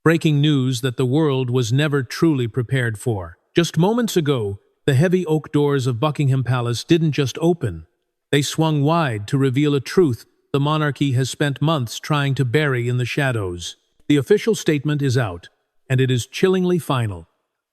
breaking news that the world was never truly prepared for. Just moments ago, the heavy oak doors of Buckingham Palace didn't just open. They swung wide to reveal a truth the monarchy has spent months trying to bury in the shadows. The official statement is out, and it is chillingly final.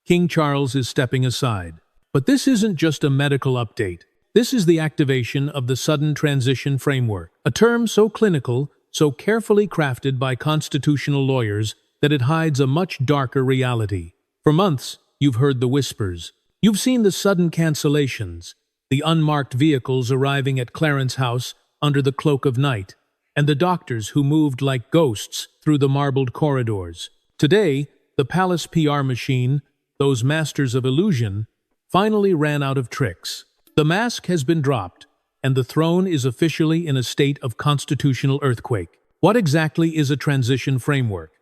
King Charles is stepping aside. But this isn't just a medical update. This is the activation of the Sudden Transition Framework, a term so clinical, so carefully crafted by constitutional lawyers that it hides a much darker reality. For months, you've heard the whispers. You've seen the sudden cancellations, the unmarked vehicles arriving at Clarence House under the cloak of night, and the doctors who moved like ghosts through the marbled corridors. Today, the palace PR machine, those masters of illusion, finally ran out of tricks. The mask has been dropped, and the throne is officially in a state of constitutional earthquake. What exactly is a transition framework?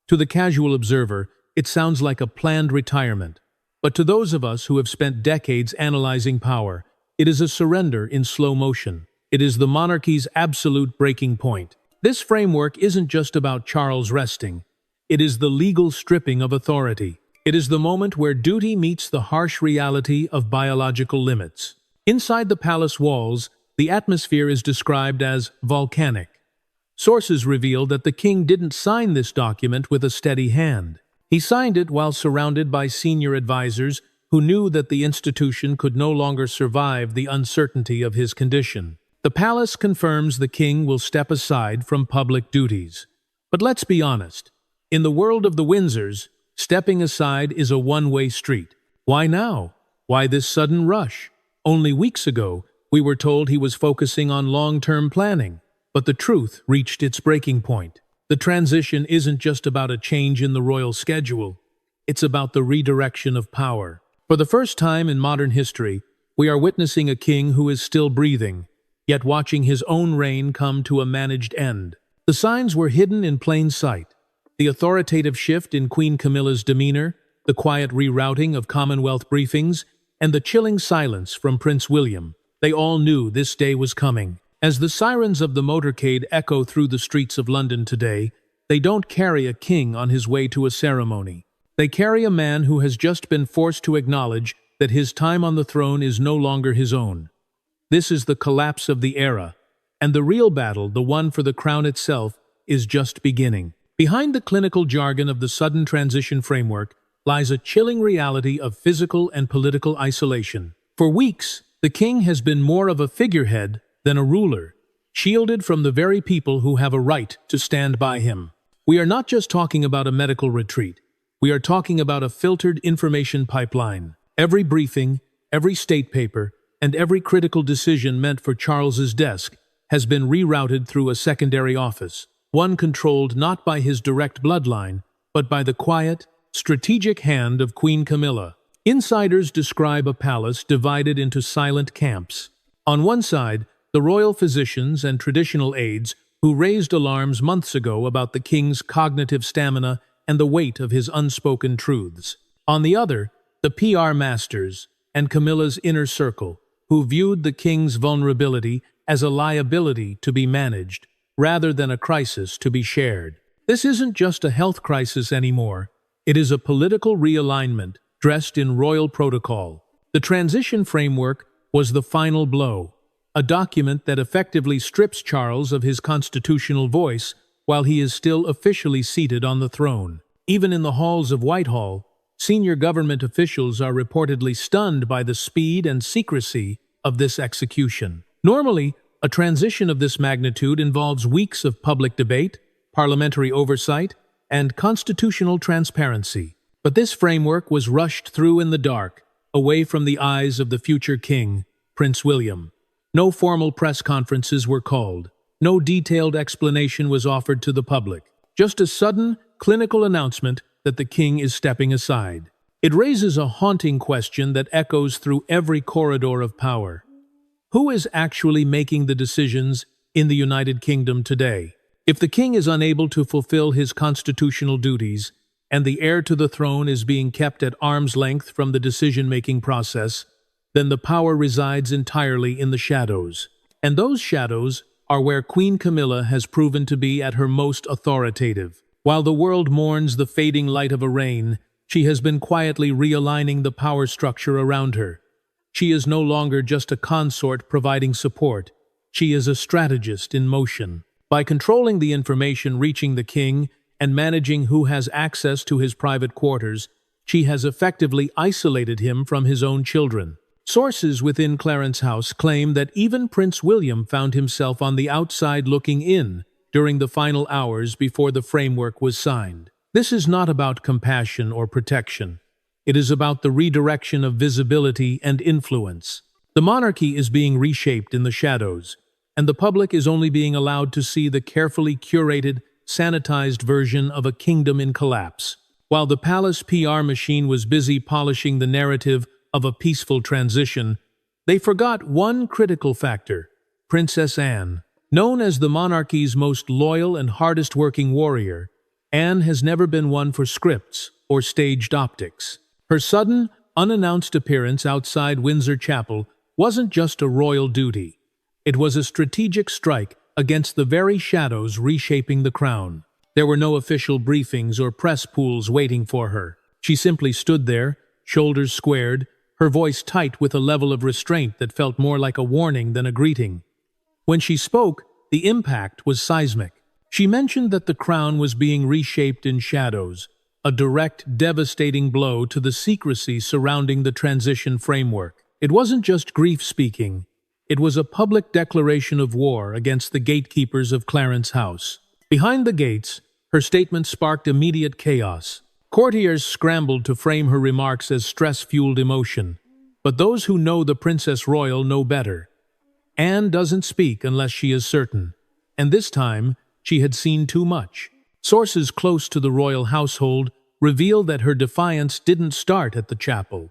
To the casual observer, it sounds like a planned retirement. But to those of us who have spent decades analyzing power, it is a surrender in slow motion. It is the monarchy's absolute breaking point. This framework isn't just about Charles resting. It is the legal stripping of authority. It is the moment where duty meets the harsh reality of biological limits. Inside the palace walls, the atmosphere is described as volcanic. Sources reveal that the king didn't sign this document with a steady hand. He signed it while surrounded by senior advisors who knew that the institution could no longer survive the uncertainty of his condition. The palace confirms the king will step aside from public duties. But let's be honest. In the world of the Windsors, stepping aside is a one-way street. Why now? Why this sudden rush? Only weeks ago, we were told he was focusing on long-term planning. But the truth reached its breaking point. The transition isn't just about a change in the royal schedule. It's about the redirection of power. For the first time in modern history, we are witnessing a king who is still breathing, yet watching his own reign come to a managed end. The signs were hidden in plain sight. The authoritative shift in Queen Camilla's demeanor, the quiet rerouting of Commonwealth briefings, and the chilling silence from Prince William. They all knew this day was coming. As the sirens of the motorcade echo through the streets of London today, they don't carry a king on his way to a ceremony. They carry a man who has just been forced to acknowledge that his time on the throne is no longer his own. This is the collapse of the era, and the real battle, the one for the crown itself, is just beginning. Behind the clinical jargon of the Sudden Transition Framework lies a chilling reality of physical and political isolation. For weeks, the king has been more of a figurehead than a ruler, shielded from the very people who have a right to stand by him. We are not just talking about a medical retreat. We are talking about a filtered information pipeline. Every briefing, every state paper, and every critical decision meant for Charles's desk has been rerouted through a secondary office, one controlled not by his direct bloodline, but by the quiet, strategic hand of Queen Camilla. Insiders describe a palace divided into silent camps. On one side, the royal physicians and traditional aides who raised alarms months ago about the king's cognitive stamina and the weight of his unspoken truths. On the other, the PR masters and Camilla's inner circle, who viewed the king's vulnerability as a liability to be managed, rather than a crisis to be shared. This isn't just a health crisis anymore. It is a political realignment dressed in royal protocol. The transition framework was the final blow. A document that effectively strips Charles of his constitutional voice while he is still officially seated on the throne. Even in the halls of Whitehall, senior government officials are reportedly stunned by the speed and secrecy of this execution. Normally, a transition of this magnitude involves weeks of public debate, parliamentary oversight, and constitutional transparency. But this framework was rushed through in the dark, away from the eyes of the future king, Prince William. No formal press conferences were called. No detailed explanation was offered to the public. Just a sudden, clinical announcement that the king is stepping aside. It raises a haunting question that echoes through every corridor of power. Who is actually making the decisions in the United Kingdom today? If the king is unable to fulfill his constitutional duties, and the heir to the throne is being kept at arm's length from the decision-making process, then the power resides entirely in the shadows. And those shadows are where Queen Camilla has proven to be at her most authoritative. While the world mourns the fading light of a reign, she has been quietly realigning the power structure around her. She is no longer just a consort providing support. She is a strategist in motion. By controlling the information reaching the king and managing who has access to his private quarters, she has effectively isolated him from his own children. Sources within Clarence's house claim that even Prince William found himself on the outside looking in during the final hours before the framework was signed. This is not about compassion or protection. It is about the redirection of visibility and influence. The monarchy is being reshaped in the shadows, and the public is only being allowed to see the carefully curated, sanitized version of a kingdom in collapse. While the palace PR machine was busy polishing the narrative of a peaceful transition, they forgot one critical factor: Princess Anne. Known as the monarchy's most loyal and hardest-working warrior, Anne has never been one for scripts or staged optics. Her sudden, unannounced appearance outside Windsor Chapel wasn't just a royal duty. It was a strategic strike against the very shadows reshaping the crown. There were no official briefings or press pools waiting for her. She simply stood there, shoulders squared, her voice tight with a level of restraint that felt more like a warning than a greeting. When she spoke, the impact was seismic. She mentioned that the crown was being reshaped in shadows, a direct, devastating blow to the secrecy surrounding the transition framework. It wasn't just grief speaking. It was a public declaration of war against the gatekeepers of Clarence's house. Behind the gates, her statement sparked immediate chaos. Courtiers scrambled to frame her remarks as stress-fueled emotion. But those who know the Princess Royal know better. Anne doesn't speak unless she is certain, and this time she had seen too much. Sources close to the royal household reveal that her defiance didn't start at the chapel.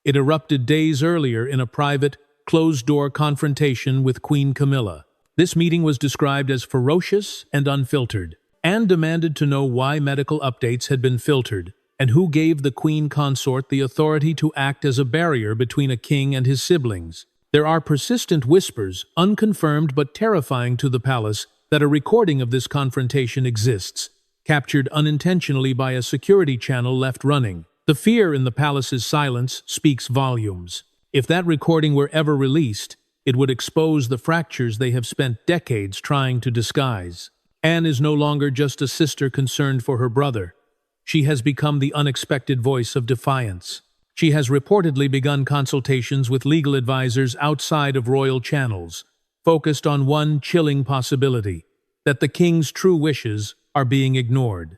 It erupted days earlier in a private, closed-door confrontation with Queen Camilla. This meeting was described as ferocious and unfiltered. Anne demanded to know why medical updates had been filtered, and who gave the queen consort the authority to act as a barrier between a king and his siblings. There are persistent whispers, unconfirmed but terrifying to the palace, that a recording of this confrontation exists, captured unintentionally by a security channel left running. The fear in the palace's silence speaks volumes. If that recording were ever released, it would expose the fractures they have spent decades trying to disguise. Anne is no longer just a sister concerned for her brother. She has become the unexpected voice of defiance. She has reportedly begun consultations with legal advisors outside of royal channels, focused on one chilling possibility: that the king's true wishes are being ignored.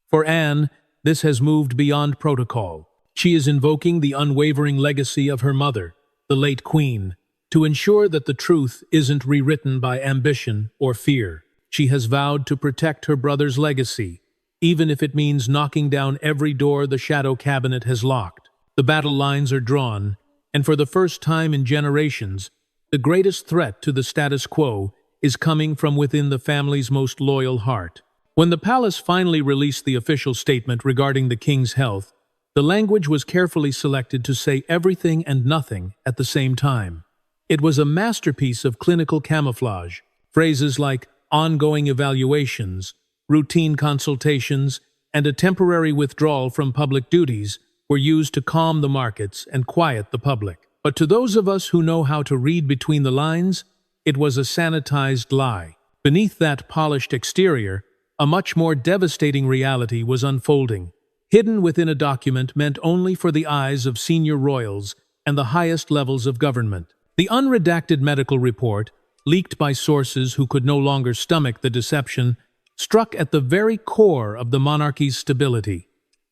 For Anne, this has moved beyond protocol. She is invoking the unwavering legacy of her mother, the late queen, to ensure that the truth isn't rewritten by ambition or fear. She has vowed to protect her brother's legacy, even if it means knocking down every door the shadow cabinet has locked. The battle lines are drawn, and for the first time in generations, the greatest threat to the status quo is coming from within the family's most loyal heart. When the palace finally released the official statement regarding the king's health, the language was carefully selected to say everything and nothing at the same time. It was a masterpiece of clinical camouflage. Phrases like ongoing evaluations, routine consultations, and a temporary withdrawal from public duties were used to calm the markets and quiet the public. But to those of us who know how to read between the lines, it was a sanitized lie. Beneath that polished exterior, a much more devastating reality was unfolding, hidden within a document meant only for the eyes of senior royals and the highest levels of government. The unredacted medical report, leaked by sources who could no longer stomach the deception, struck at the very core of the monarchy's stability.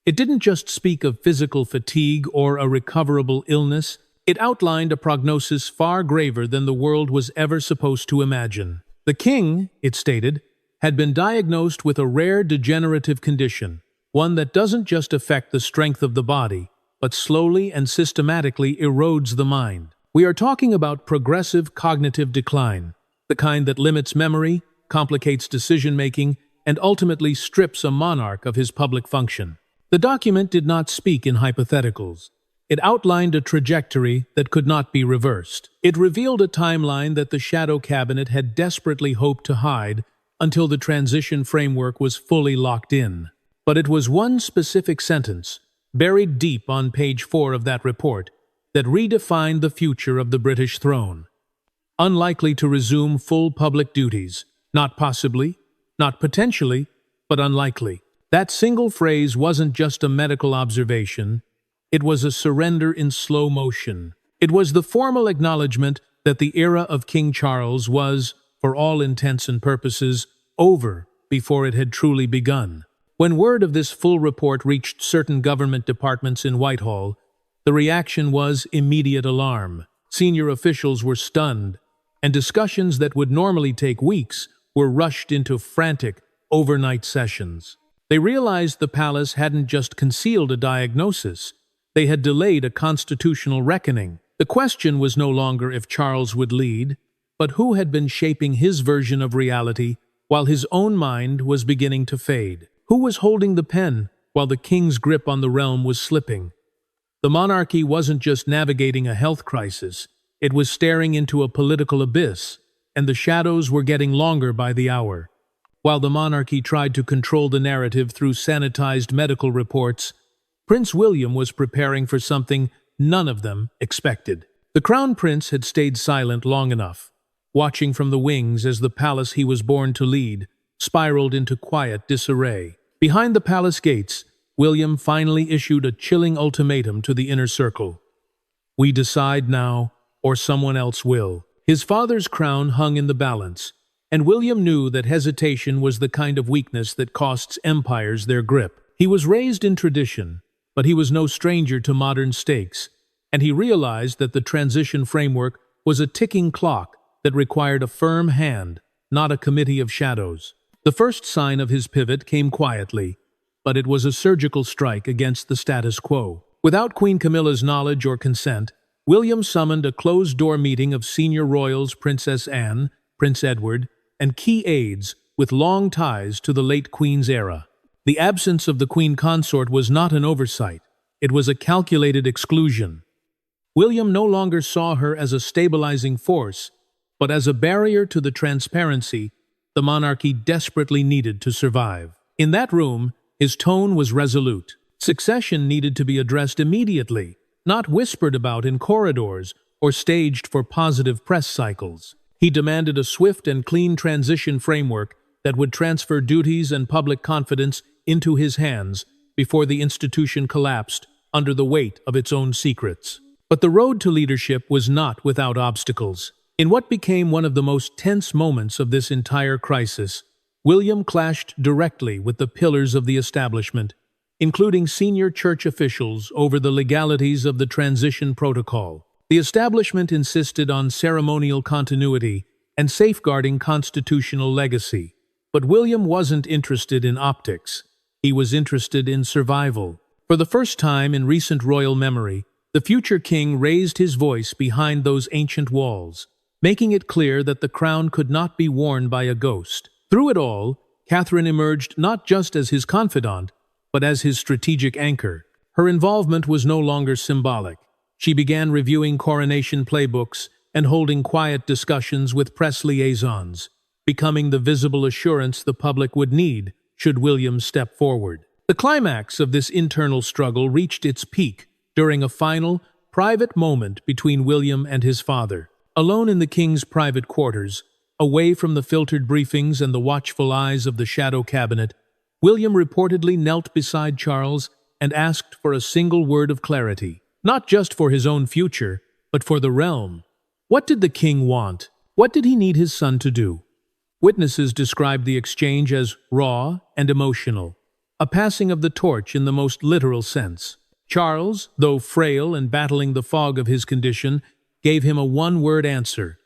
It didn't just speak of physical fatigue or a recoverable illness. It outlined a prognosis far graver than the world was ever supposed to imagine. The king, it stated, had been diagnosed with a rare degenerative condition, one that doesn't just affect the strength of the body, but slowly and systematically erodes the mind. We are talking about progressive cognitive decline, the kind that limits memory, complicates decision-making, and ultimately strips a monarch of his public function. The document did not speak in hypotheticals. It outlined a trajectory that could not be reversed. It revealed a timeline that the shadow cabinet had desperately hoped to hide, until the transition framework was fully locked in. But it was one specific sentence, buried deep on page 4 of that report, that redefined the future of the British throne. Unlikely to resume full public duties, not possibly, not potentially, but unlikely. That single phrase wasn't just a medical observation, it was a surrender in slow motion. It was the formal acknowledgement that the era of King Charles was, for all intents and purposes, over before it had truly begun. When word of this full report reached certain government departments in Whitehall, the reaction was immediate alarm. Senior officials were stunned, and discussions that would normally take weeks were rushed into frantic, overnight sessions. They realized the palace hadn't just concealed a diagnosis, they had delayed a constitutional reckoning. The question was no longer if Charles would lead, but who had been shaping his version of reality while his own mind was beginning to fade. Who was holding the pen while the king's grip on the realm was slipping? The monarchy wasn't just navigating a health crisis, it was staring into a political abyss, and the shadows were getting longer by the hour. While the monarchy tried to control the narrative through sanitized medical reports, Prince William was preparing for something none of them expected. The Crown Prince had stayed silent long enough, watching from the wings as the palace he was born to lead spiraled into quiet disarray. Behind the palace gates, William finally issued a chilling ultimatum to the inner circle. "We decide now, or someone else will." His father's crown hung in the balance, and William knew that hesitation was the kind of weakness that costs empires their grip. He was raised in tradition, but he was no stranger to modern stakes, and he realized that the transition framework was a ticking clock that required a firm hand, not a committee of shadows. The first sign of his pivot came quietly, but it was a surgical strike against the status quo. Without Queen Camilla's knowledge or consent, William summoned a closed-door meeting of senior royals Princess Anne, Prince Edward, and key aides with long ties to the late Queen's era. The absence of the Queen consort was not an oversight, it was a calculated exclusion. William no longer saw her as a stabilizing force, but as a barrier to the transparency the monarchy desperately needed to survive. In that room, his tone was resolute. Succession needed to be addressed immediately, not whispered about in corridors or staged for positive press cycles. He demanded a swift and clean transition framework that would transfer duties and public confidence into his hands before the institution collapsed under the weight of its own secrets. But the road to leadership was not without obstacles. In what became one of the most tense moments of this entire crisis, William clashed directly with the pillars of the establishment, including senior church officials over the legalities of the transition protocol. The establishment insisted on ceremonial continuity and safeguarding constitutional legacy. But William wasn't interested in optics. He was interested in survival. For the first time in recent royal memory, the future king raised his voice behind those ancient walls, making it clear that the crown could not be worn by a ghost. Through it all, Catherine emerged not just as his confidant, but as his strategic anchor. Her involvement was no longer symbolic. She began reviewing coronation playbooks and holding quiet discussions with press liaisons, becoming the visible assurance the public would need should William step forward. The climax of this internal struggle reached its peak during a final, private moment between William and his father. Alone in the king's private quarters, away from the filtered briefings and the watchful eyes of the shadow cabinet, William reportedly knelt beside Charles and asked for a single word of clarity, not just for his own future, but for the realm. What did the king want? What did he need his son to do? Witnesses described the exchange as raw and emotional, a passing of the torch in the most literal sense. Charles, though frail and battling the fog of his condition, gave him a one-word answer: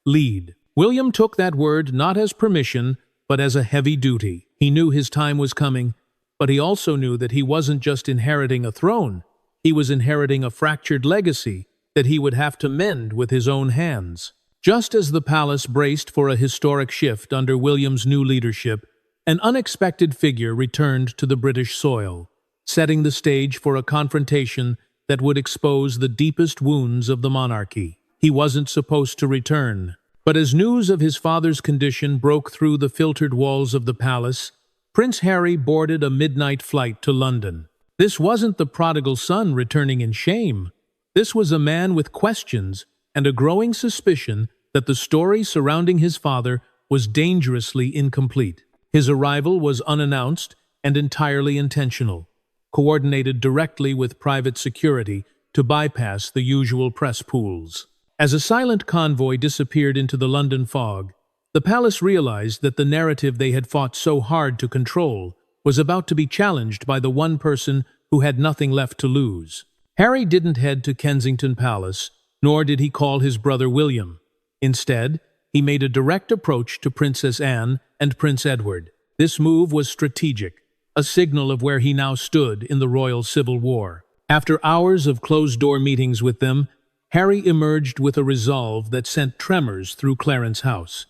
lead. William took that word not as permission, but as a heavy duty. He knew his time was coming, but he also knew that he wasn't just inheriting a throne, he was inheriting a fractured legacy that he would have to mend with his own hands. Just as the palace braced for a historic shift under William's new leadership, an unexpected figure returned to the British soil, setting the stage for a confrontation that would expose the deepest wounds of the monarchy. He wasn't supposed to return. But as news of his father's condition broke through the filtered walls of the palace, Prince Harry boarded a midnight flight to London. This wasn't the prodigal son returning in shame. This was a man with questions and a growing suspicion that the story surrounding his father was dangerously incomplete. His arrival was unannounced and entirely intentional, coordinated directly with private security to bypass the usual press pools. As a silent convoy disappeared into the London fog, the palace realized that the narrative they had fought so hard to control was about to be challenged by the one person who had nothing left to lose. Harry didn't head to Kensington Palace, nor did he call his brother William. Instead, he made a direct approach to Princess Anne and Prince Edward. This move was strategic, a signal of where he now stood in the royal civil war. After hours of closed-door meetings with them, Harry emerged with a resolve that sent tremors through Clarence's house.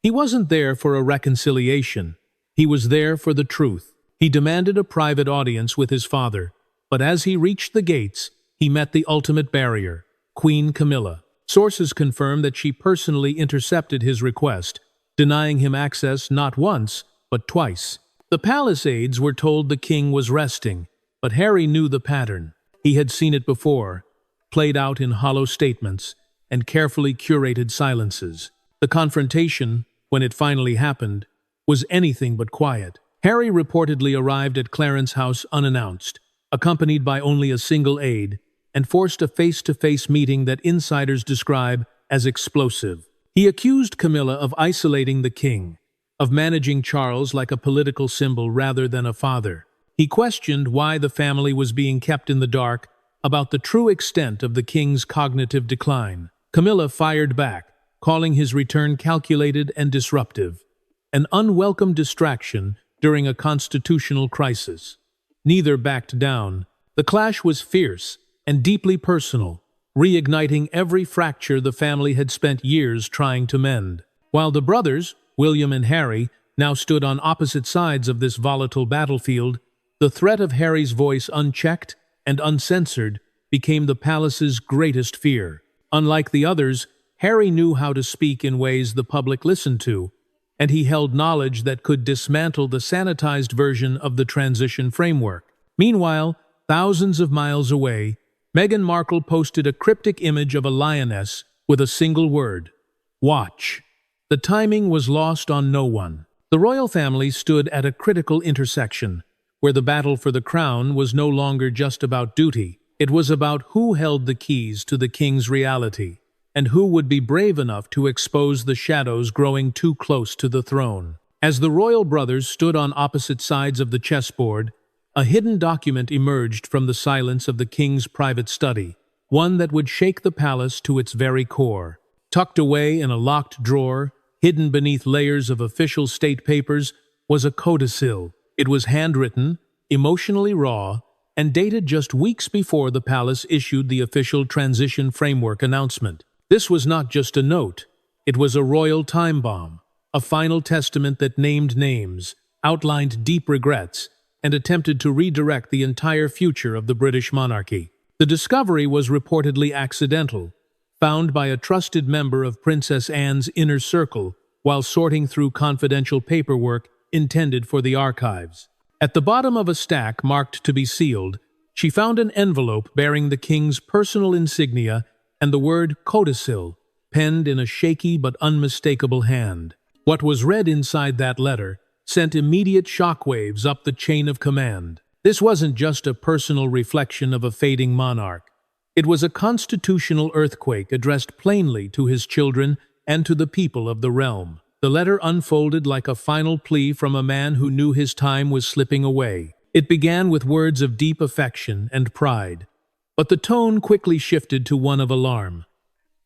He wasn't there for a reconciliation. He was there for the truth. He demanded a private audience with his father, but as he reached the gates, he met the ultimate barrier, Queen Camilla. Sources confirm that she personally intercepted his request, denying him access not once, but twice. The palace aides were told the king was resting, but Harry knew the pattern. He had seen it before, played out in hollow statements and carefully curated silences. The confrontation, when it finally happened, was anything but quiet. Harry reportedly arrived at Clarence's house unannounced, accompanied by only a single aide, and forced a face-to-face meeting that insiders describe as explosive. He accused Camilla of isolating the king, of managing Charles like a political symbol rather than a father. He questioned why the family was being kept in the dark about the true extent of the king's cognitive decline. Camilla fired back, calling his return calculated and disruptive, an unwelcome distraction during a constitutional crisis. Neither backed down. The clash was fierce and deeply personal, reigniting every fracture the family had spent years trying to mend. While the brothers, William and Harry, now stood on opposite sides of this volatile battlefield, the threat of Harry's voice unchecked and uncensored became the palace's greatest fear. Unlike the others, Harry knew how to speak in ways the public listened to, and he held knowledge that could dismantle the sanitized version of the transition framework. Meanwhile, thousands of miles away, Meghan Markle posted a cryptic image of a lioness with a single word: watch. The timing was lost on no one. The royal family stood at a critical intersection, where the battle for the crown was no longer just about duty. It was about who held the keys to the king's reality, and who would be brave enough to expose the shadows growing too close to the throne. As the royal brothers stood on opposite sides of the chessboard, a hidden document emerged from the silence of the king's private study, one that would shake the palace to its very core. Tucked away in a locked drawer, hidden beneath layers of official state papers, was a codicil. It was handwritten, emotionally raw, and dated just weeks before the palace issued the official transition framework announcement. This was not just a note. It was a royal time bomb, a final testament that named names, outlined deep regrets, and attempted to redirect the entire future of the British monarchy. The discovery was reportedly accidental, found by a trusted member of Princess Anne's inner circle while sorting through confidential paperwork intended for the archives. At the bottom of a stack marked to be sealed, she found an envelope bearing the king's personal insignia and the word codicil, penned in a shaky but unmistakable hand. What was read inside that letter sent immediate shockwaves up the chain of command. This wasn't just a personal reflection of a fading monarch. It was a constitutional earthquake addressed plainly to his children and to the people of the realm. The letter unfolded like a final plea from a man who knew his time was slipping away. It began with words of deep affection and pride, but the tone quickly shifted to one of alarm.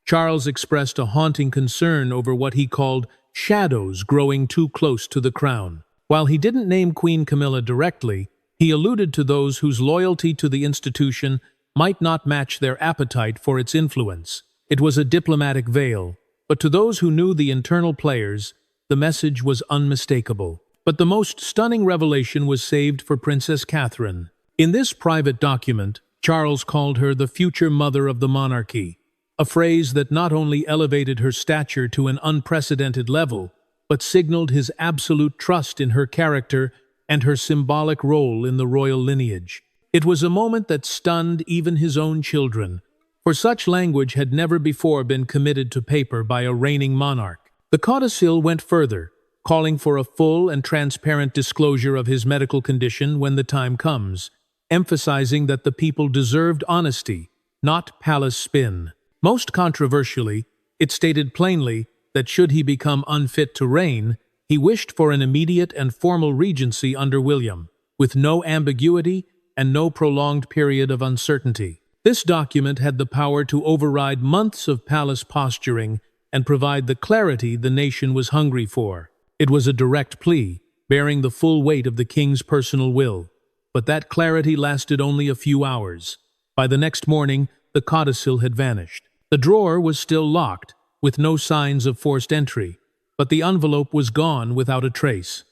Charles expressed a haunting concern over what he called shadows growing too close to the crown. While he didn't name Queen Camilla directly, he alluded to those whose loyalty to the institution might not match their appetite for its influence. It was a diplomatic veil, but to those who knew the internal players, the message was unmistakable. But the most stunning revelation was saved for Princess Catherine. In this private document, Charles called her the future mother of the monarchy, a phrase that not only elevated her stature to an unprecedented level, but signaled his absolute trust in her character and her symbolic role in the royal lineage. It was a moment that stunned even his own children, for such language had never before been committed to paper by a reigning monarch. The codicil went further, calling for a full and transparent disclosure of his medical condition when the time comes, emphasizing that the people deserved honesty, not palace spin. Most controversially, it stated plainly that should he become unfit to reign, he wished for an immediate and formal regency under William, with no ambiguity and no prolonged period of uncertainty. This document had the power to override months of palace posturing and provide the clarity the nation was hungry for. It was a direct plea, bearing the full weight of the king's personal will. But that clarity lasted only a few hours. By the next morning, the codicil had vanished. The drawer was still locked, with no signs of forced entry, but the envelope was gone without a trace.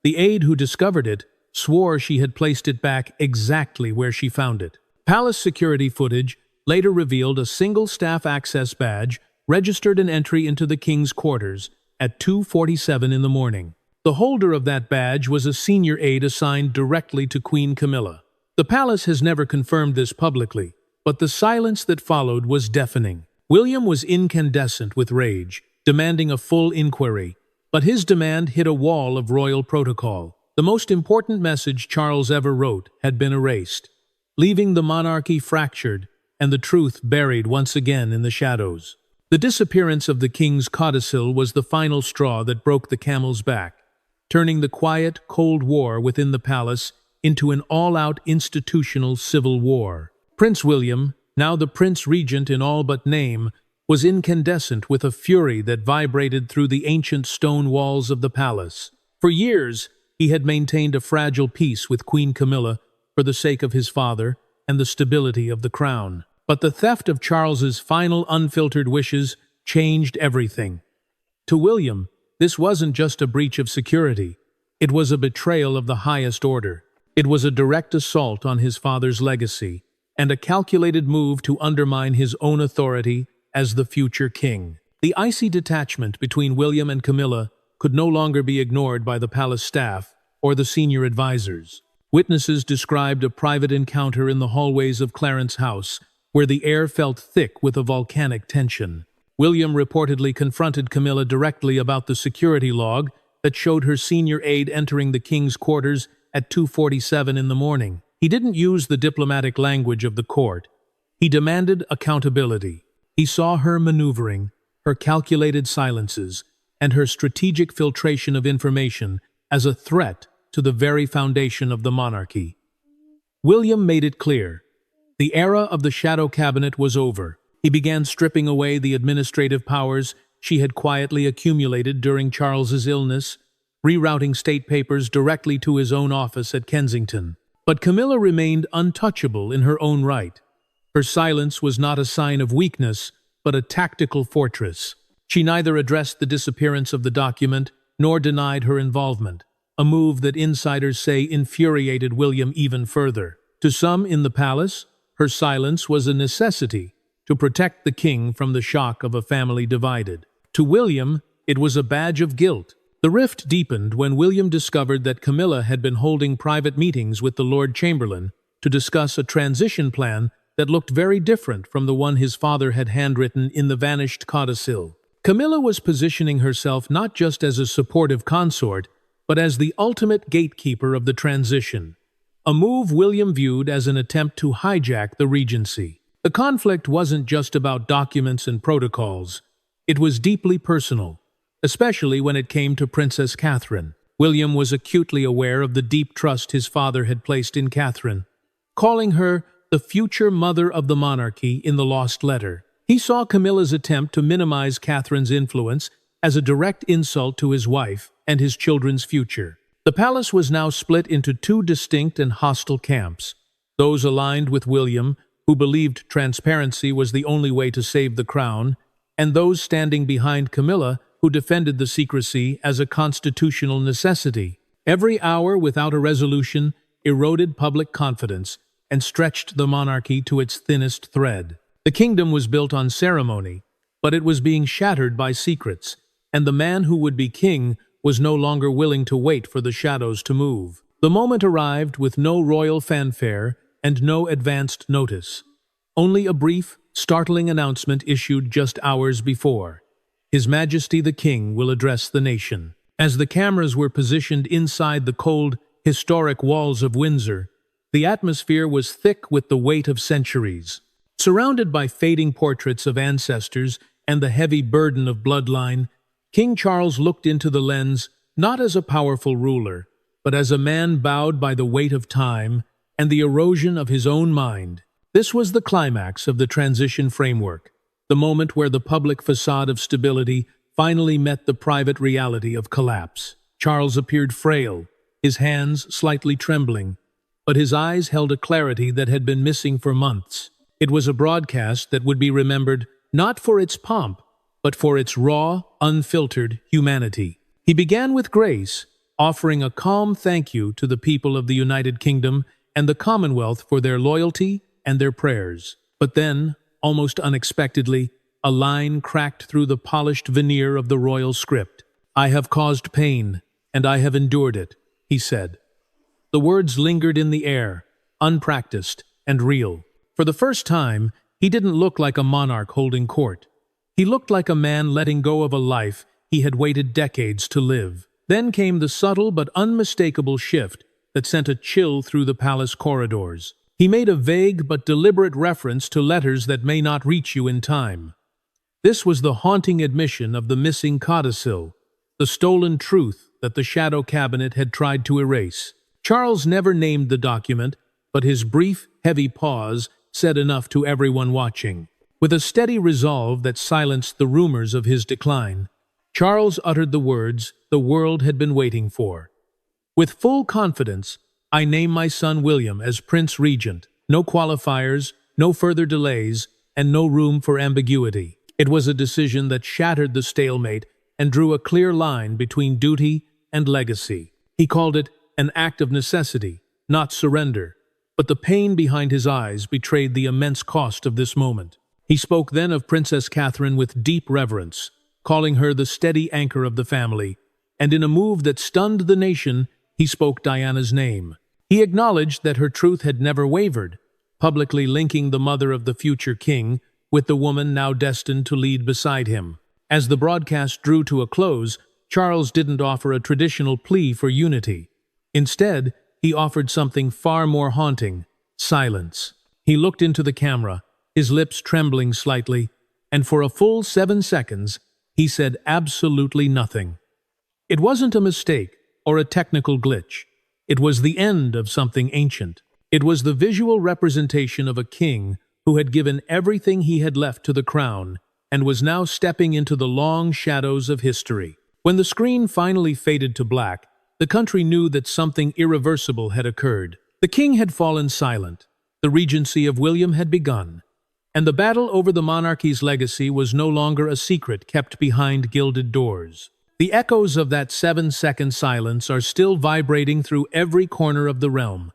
The aide who discovered it swore she had placed it back exactly where she found it. Palace security footage later revealed a single staff access badge registered an entry into the king's quarters at 2:47 in the morning. The holder of that badge was a senior aide assigned directly to Queen Camilla. The palace has never confirmed this publicly, but the silence that followed was deafening. William was incandescent with rage, demanding a full inquiry, but his demand hit a wall of royal protocol. The most important message Charles ever wrote had been erased, leaving the monarchy fractured and the truth buried once again in the shadows. The disappearance of the king's codicil was the final straw that broke the camel's back, turning the quiet, cold war within the palace into an all-out institutional civil war. Prince William, now the Prince Regent in all but name, was incandescent with a fury that vibrated through the ancient stone walls of the palace. For years, he had maintained a fragile peace with Queen Camilla for the sake of his father and the stability of the crown. But the theft of Charles's final unfiltered wishes changed everything. To William, this wasn't just a breach of security. It was a betrayal of the highest order. It was a direct assault on his father's legacy, and a calculated move to undermine his own authority as the future king. The icy detachment between William and Camilla could no longer be ignored by the palace staff or the senior advisors. Witnesses described a private encounter in the hallways of Clarence's house, where the air felt thick with a volcanic tension. William reportedly confronted Camilla directly about the security log that showed her senior aide entering the king's quarters at 2:47 in the morning. He didn't use the diplomatic language of the court. He demanded accountability. He saw her maneuvering, her calculated silences, and her strategic filtration of information as a threat to the very foundation of the monarchy. William made it clear. The era of the shadow cabinet was over. He began stripping away the administrative powers she had quietly accumulated during Charles's illness, rerouting state papers directly to his own office at Kensington. But Camilla remained untouchable in her own right. Her silence was not a sign of weakness, but a tactical fortress. She neither addressed the disappearance of the document nor denied her involvement, a move that insiders say infuriated William even further. To some in the palace, her silence was a necessity to protect the king from the shock of a family divided. To William, it was a badge of guilt. The rift deepened when William discovered that Camilla had been holding private meetings with the Lord Chamberlain to discuss a transition plan that looked very different from the one his father had handwritten in the vanished codicil. Camilla was positioning herself not just as a supportive consort, but as the ultimate gatekeeper of the transition, a move William viewed as an attempt to hijack the regency. The conflict wasn't just about documents and protocols. It was deeply personal, especially when it came to Princess Catherine. William was acutely aware of the deep trust his father had placed in Catherine, calling her the future mother of the monarchy in the lost letter. He saw Camilla's attempt to minimize Catherine's influence as a direct insult to his wife and his children's future. The palace was now split into two distinct and hostile camps, those aligned with William, who believed transparency was the only way to save the crown, and those standing behind Camilla, who defended the secrecy as a constitutional necessity. Every hour without a resolution eroded public confidence and stretched the monarchy to its thinnest thread. The kingdom was built on ceremony, but it was being shattered by secrets, and the man who would be king was no longer willing to wait for the shadows to move. The moment arrived with no royal fanfare and no advanced notice. Only a brief, startling announcement issued just hours before. His Majesty the King will address the nation. As the cameras were positioned inside the cold, historic walls of Windsor, the atmosphere was thick with the weight of centuries. Surrounded by fading portraits of ancestors and the heavy burden of bloodline, King Charles looked into the lens not as a powerful ruler, but as a man bowed by the weight of time and the erosion of his own mind. This was the climax of the transition framework, the moment where the public facade of stability finally met the private reality of collapse. Charles appeared frail, his hands slightly trembling, but his eyes held a clarity that had been missing for months. It was a broadcast that would be remembered not for its pomp, but for its raw, unfiltered humanity. He began with grace, offering a calm thank you to the people of the United Kingdom and the Commonwealth for their loyalty and their prayers. But then, almost unexpectedly, a line cracked through the polished veneer of the royal script. "I have caused pain, and I have endured it," he said. The words lingered in the air, unpracticed and real. For the first time, he didn't look like a monarch holding court. He looked like a man letting go of a life he had waited decades to live. Then came the subtle but unmistakable shift that sent a chill through the palace corridors. He made a vague but deliberate reference to letters that may not reach you in time. This was the haunting admission of the missing codicil, the stolen truth that the shadow cabinet had tried to erase. Charles never named the document, but his brief, heavy pause said enough to everyone watching. With a steady resolve that silenced the rumors of his decline, Charles uttered the words the world had been waiting for. "With full confidence, I name my son William as Prince Regent. No qualifiers, no further delays, and no room for ambiguity." It was a decision that shattered the stalemate and drew a clear line between duty and legacy. He called it an act of necessity, not surrender, but the pain behind his eyes betrayed the immense cost of this moment. He spoke then of Princess Catherine with deep reverence, calling her the steady anchor of the family, and in a move that stunned the nation, he spoke Diana's name. He acknowledged that her truth had never wavered, publicly linking the mother of the future king with the woman now destined to lead beside him. As the broadcast drew to a close, Charles didn't offer a traditional plea for unity. Instead, he offered something far more haunting: silence. He looked into the camera, his lips trembling slightly, and for a full 7 seconds, he said absolutely nothing. It wasn't a mistake or a technical glitch. It was the end of something ancient. It was the visual representation of a king who had given everything he had left to the crown and was now stepping into the long shadows of history. When the screen finally faded to black, the country knew that something irreversible had occurred. The king had fallen silent, the regency of William had begun, and the battle over the monarchy's legacy was no longer a secret kept behind gilded doors. The echoes of that 7-second silence are still vibrating through every corner of the realm,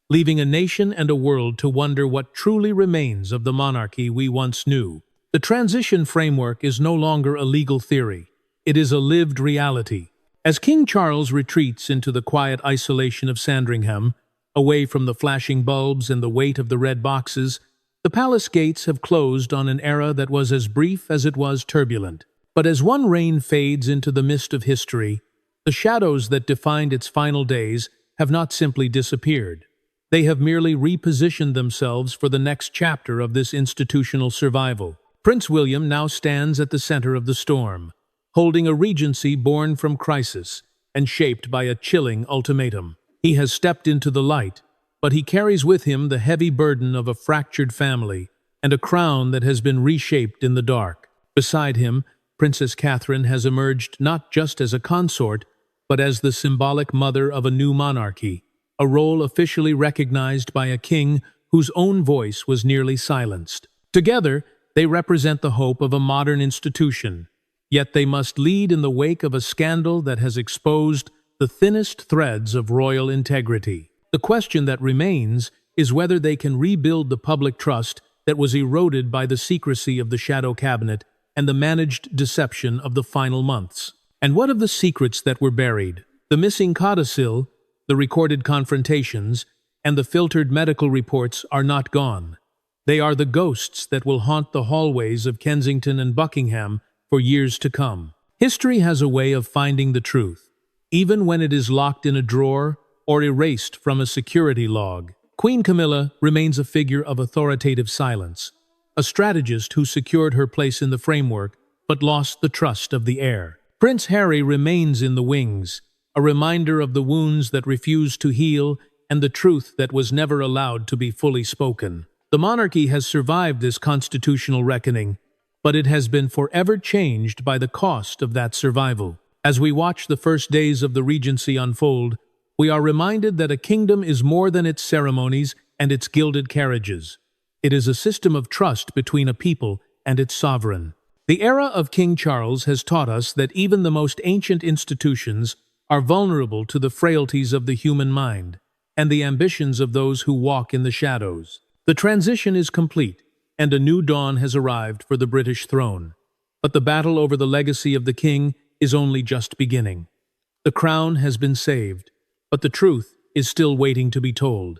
leaving a nation and a world to wonder what truly remains of the monarchy we once knew. The transition framework is no longer a legal theory. It is a lived reality. As King Charles retreats into the quiet isolation of Sandringham, away from the flashing bulbs and the weight of the red boxes, the palace gates have closed on an era that was as brief as it was turbulent. But as one reign fades into the mist of history, the shadows that defined its final days have not simply disappeared. They have merely repositioned themselves for the next chapter of this institutional survival. Prince William now stands at the center of the storm, holding a regency born from crisis and shaped by a chilling ultimatum. He has stepped into the light, but he carries with him the heavy burden of a fractured family and a crown that has been reshaped in the dark. Beside him, Princess Catherine has emerged not just as a consort, but as the symbolic mother of a new monarchy, a role officially recognized by a king whose own voice was nearly silenced. Together, they represent the hope of a modern institution, yet they must lead in the wake of a scandal that has exposed the thinnest threads of royal integrity. The question that remains is whether they can rebuild the public trust that was eroded by the secrecy of the shadow cabinet and the managed deception of the final months. And what of the secrets that were buried? The missing codicil, the recorded confrontations, and the filtered medical reports are not gone. They are the ghosts that will haunt the hallways of Kensington and Buckingham for years to come. History has a way of finding the truth, even when it is locked in a drawer or erased from a security log. Queen Camilla remains a figure of authoritative silence, a strategist who secured her place in the framework but lost the trust of the heir. Prince Harry remains in the wings, a reminder of the wounds that refused to heal and the truth that was never allowed to be fully spoken. The monarchy has survived this constitutional reckoning, but it has been forever changed by the cost of that survival. As we watch the first days of the Regency unfold, we are reminded that a kingdom is more than its ceremonies and its gilded carriages. It is a system of trust between a people and its sovereign. The era of King Charles has taught us that even the most ancient institutions are vulnerable to the frailties of the human mind and the ambitions of those who walk in the shadows. The transition is complete, and a new dawn has arrived for the British throne. But the battle over the legacy of the king is only just beginning. The crown has been saved, but the truth is still waiting to be told.